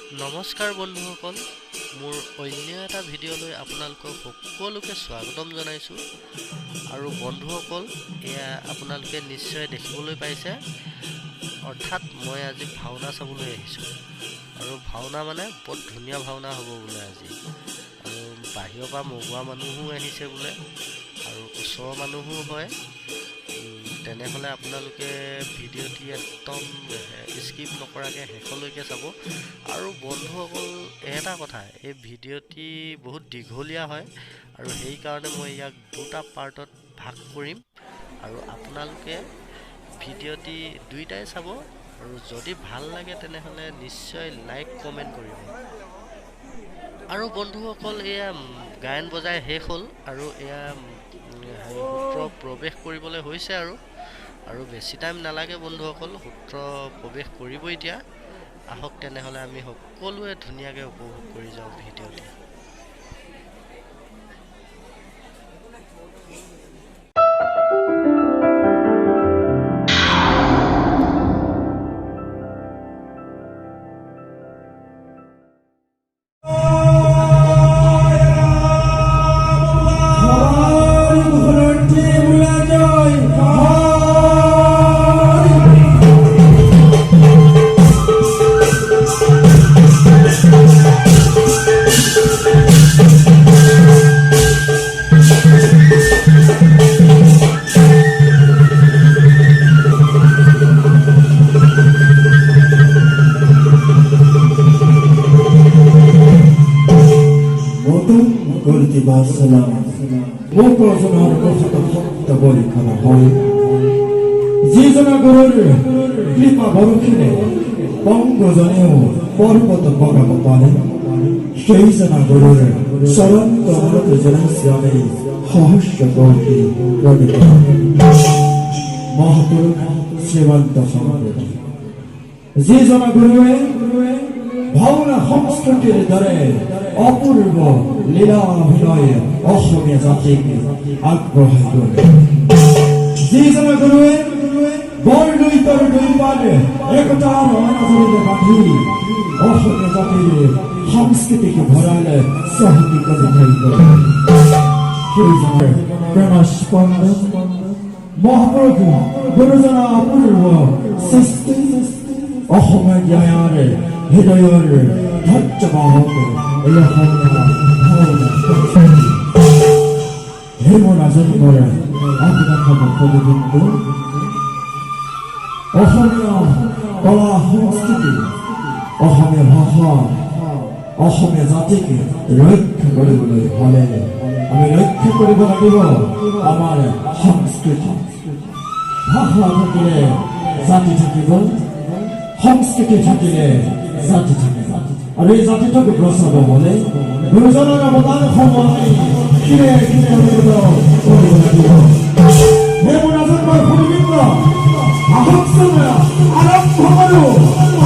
নমস্কাৰ বন্ধুসকল, মোৰ অন্য এটা ভিডিঅ'লৈ আপোনালোকক সকলোকে স্বাগতম জনাইছোঁ। আৰু বন্ধুসকল, এয়া আপোনালোকে নিশ্চয় দেখিবলৈ পাইছে, অৰ্থাৎ মই আজি ভাওনা চাবলৈ আহিছোঁ। আৰু ভাওনা মানে বৰ ধুনীয়া ভাওনা হ'ব বোলে আজি। আৰু বাহিৰৰ পৰা মগুৱা মানুহো আহিছে বোলে, আৰু ওচৰৰ মানুহো হয়। তেনেহ'লে আপোনালোকে ভিডিঅ'টি একদম স্কিপ নকৰাকৈ শেষলৈকে চাব। আৰু বন্ধুসকল, এটা কথা, এই ভিডিঅ'টি বহুত দীঘলীয়া হয়, আৰু সেইকাৰণে মই ইয়াক দুটা পাৰ্টত ভাগ কৰিম। আৰু আপোনালোকে ভিডিঅ'টি দুইটাই চাব, আৰু যদি ভাল লাগে তেনেহ'লে নিশ্চয় লাইক কমেণ্ট কৰিব। আৰু বন্ধুসকল, এয়া গায়ন বজাই শেষ হ'ল, আৰু এয়া সূত্ৰ প্ৰৱেশ কৰিবলৈ হৈছে। আৰু বেছি টাইম নালাগে বন্ধুসকল, সূত্ৰ প্ৰৱেশ কৰিব এতিয়া। আহক তেনেহ'লে আমি সকলোৱে ধুনীয়াকৈ উপভোগ কৰি যাওঁ ভিডিঅ'টি। যিজনা গুৰুৰ কৃপা বৰষুণে পংগজনেও পৰ্বত বগাব পাৰে, সেইজনা গুৰুৰ চৰণ কমলত জনাইছে আমি সহস্ৰ কোটি প্ৰণিত মহাপুৰুষ শ্ৰীমন্ত শংকৰদেৱ। যিজনা গুৰুৱে ভাওনা সংস্কৃতিৰ দৰে অপূৰ্ব লীলাভিনয় অসমীয়া জাতিক আগবঢ়াই গ'ল। যিজনা গুৰুৱে বৰদৈতৰ দুইপাদ একতাৰ অনাজৰিৰে বান্ধি অসমীয়া জাতিৰ সংস্কৃতিক ভঁৰালে চহকী কৰি থৈ গ'ল। সেইজনাৰ প্ৰেমস্পন্দন মহাপুৰুষ গুৰুজনা অপূৰ্ব সৃষ্টি অসমীয়া জ্ঞানৰ হৃদয়ৰ ধৈৰ্যবাহক এই অসমীয়া ভাওনা হে মোৰ ৰাজনীকৰ আপোনাক ভক্তবৃন্দ, অসমীয়া কলা সংস্কৃতি, অসমীয়া ভাষা, অসমীয়া জাতিক ৰক্ষা কৰিবলৈ হ'লে আমি ৰক্ষা কৰিব লাগিব আমাৰ সংস্কৃতি। ভাষা থাকিলে জাতি থাকিব, সংস্কৃতি থাকিলে জাতি থাকিব। আৰু এই জাতিটোক বচাব হ'লে গুৰুজনাৰ অৱদানসমূহ আমি খিৰে খিৰে অনুভৱ কৰিব লাগিব। হে মোৰ ৰাজনৈতিক ভূমিবৃন্দ, আহকচোন আৰম্ভ কৰোঁ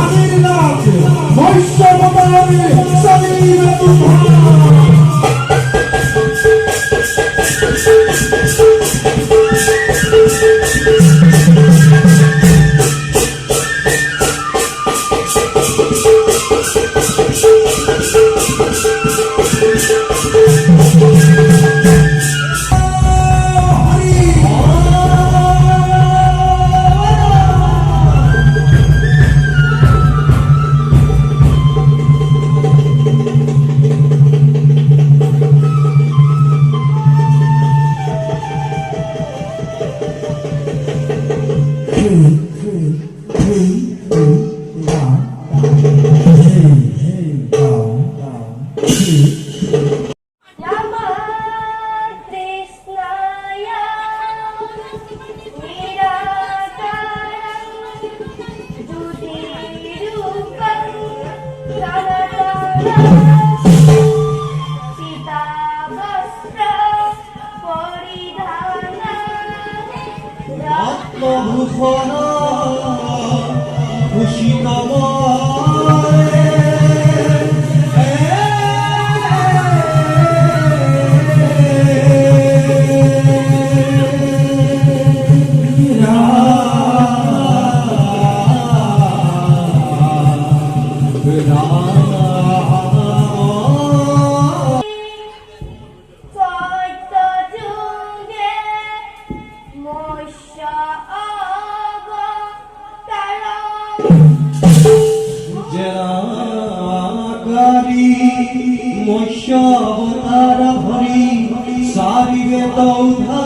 আজিৰ নাট বৈশ্যবতাৰমী চৈত্য যুগে মৎস্য অবতার জনাকারী মৎস্য অবতার ভরি সারিবে দৌধা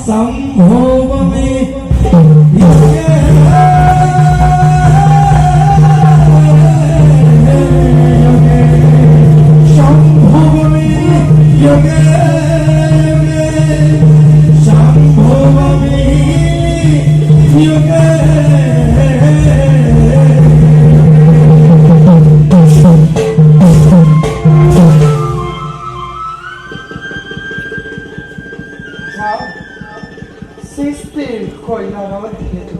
সম্ভবমে সম্ভবমে যোগে সম্ভবমে যোগে সৃষ্টিৰ কইনাৰৰ হেতু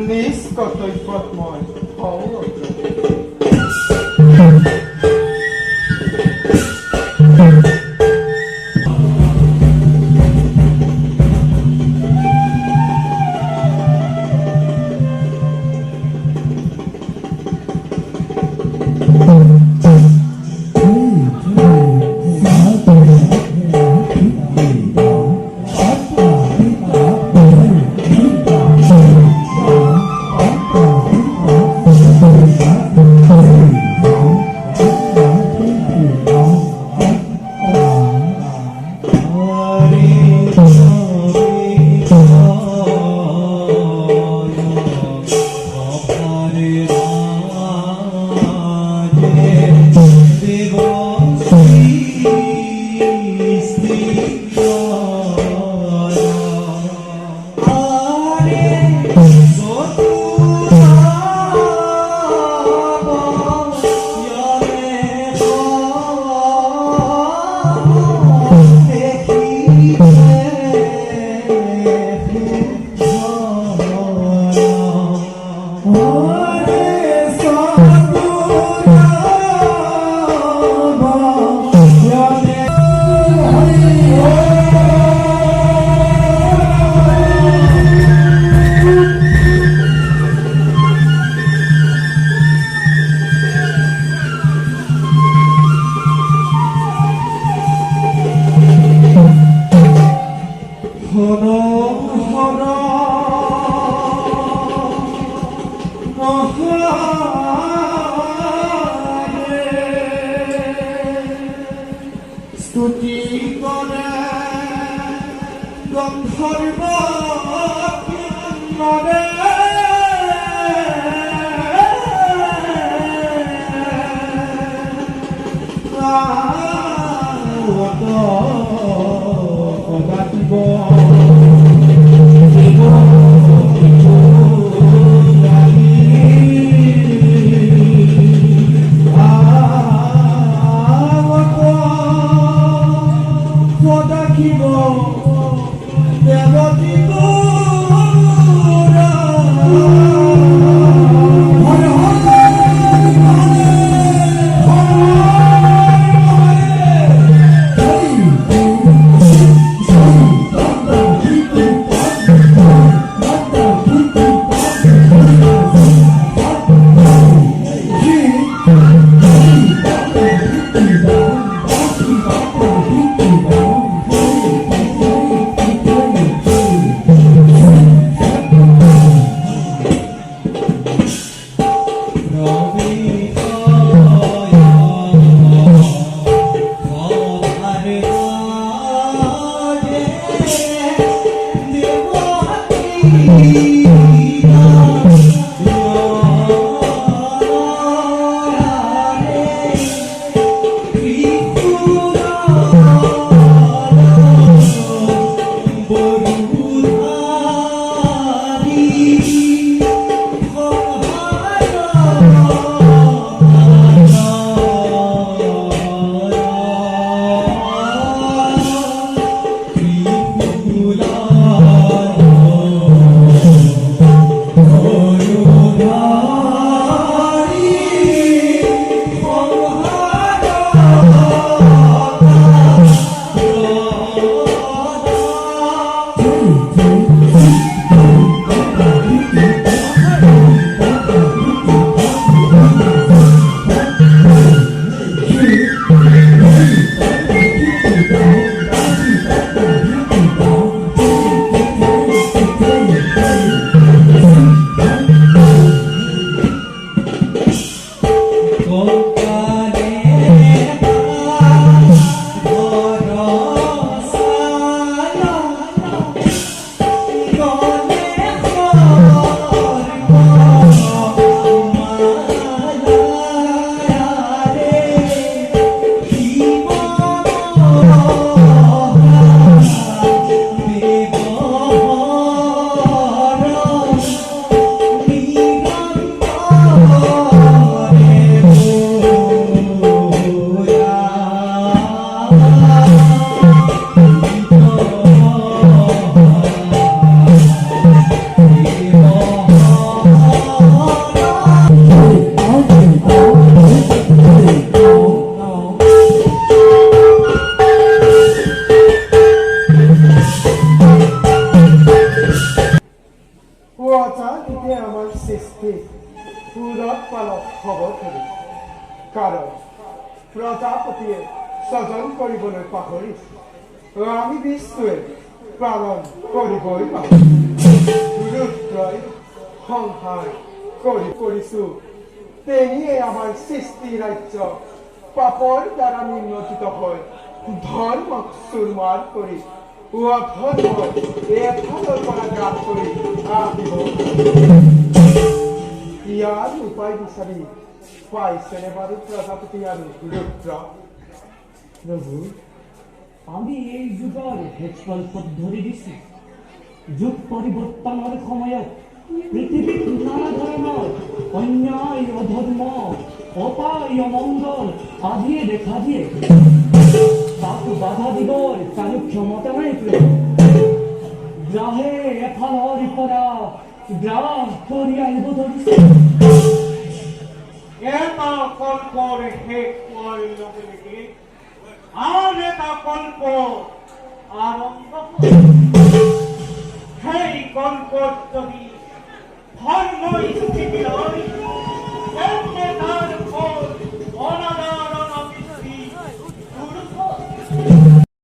নিজ কৰ্তব্যত মই হওঁ স্তুতি কৰে গন্ধৰ্ব কিন্নৰে কবাতিব সৃষ্টি পুৰত পালক হ'ব ধৰি কাৰণ প্ৰজাপতিয়ে স্বজন কৰিবলৈ পাহৰিছে আমি বিষ্ণুৱে পালন কৰিবই পাৰোঁ ৰুদ্ৰই সংহাৰ কৰিছো তেনিয়ে আমাৰ সৃষ্টি ৰাজ্য পাপৰ দ্বাৰা নিৰ্মজিত হৈ ধৰ্মক চুৰমাৰ কৰি অধৰ্মই এফালৰ পৰা গ্ৰাস কৰি আহিব ইয়াৰ উপায় বিচাৰি পাইছেনে বাৰু প্ৰজাপতি আৰু ৰুদ্ৰ প্ৰভু আমি এই যুগৰ হেচকল্পত ধৰি দিছো যুগ পৰিৱৰ্তনৰ সময়ত পৃথিৱীত নানা ধৰণৰ অন্যায় অধৰ্ম অপায় অমংগল আদিয়ে দেখা দিয়ে তাক বাধা দিবৰ কাৰো ক্ষমতা নাই প্ৰভু গ্ৰাহে এফালৰ পৰা গ্ৰাস কৰি আহিব ধৰিছে এটা কল্পৰ শেষ হোৱাৰ লগে লগে আন এটা কল্প আৰম্ভ হ'ব। সেই কল্পত যদি ধৰ্ম স্থিতি লয়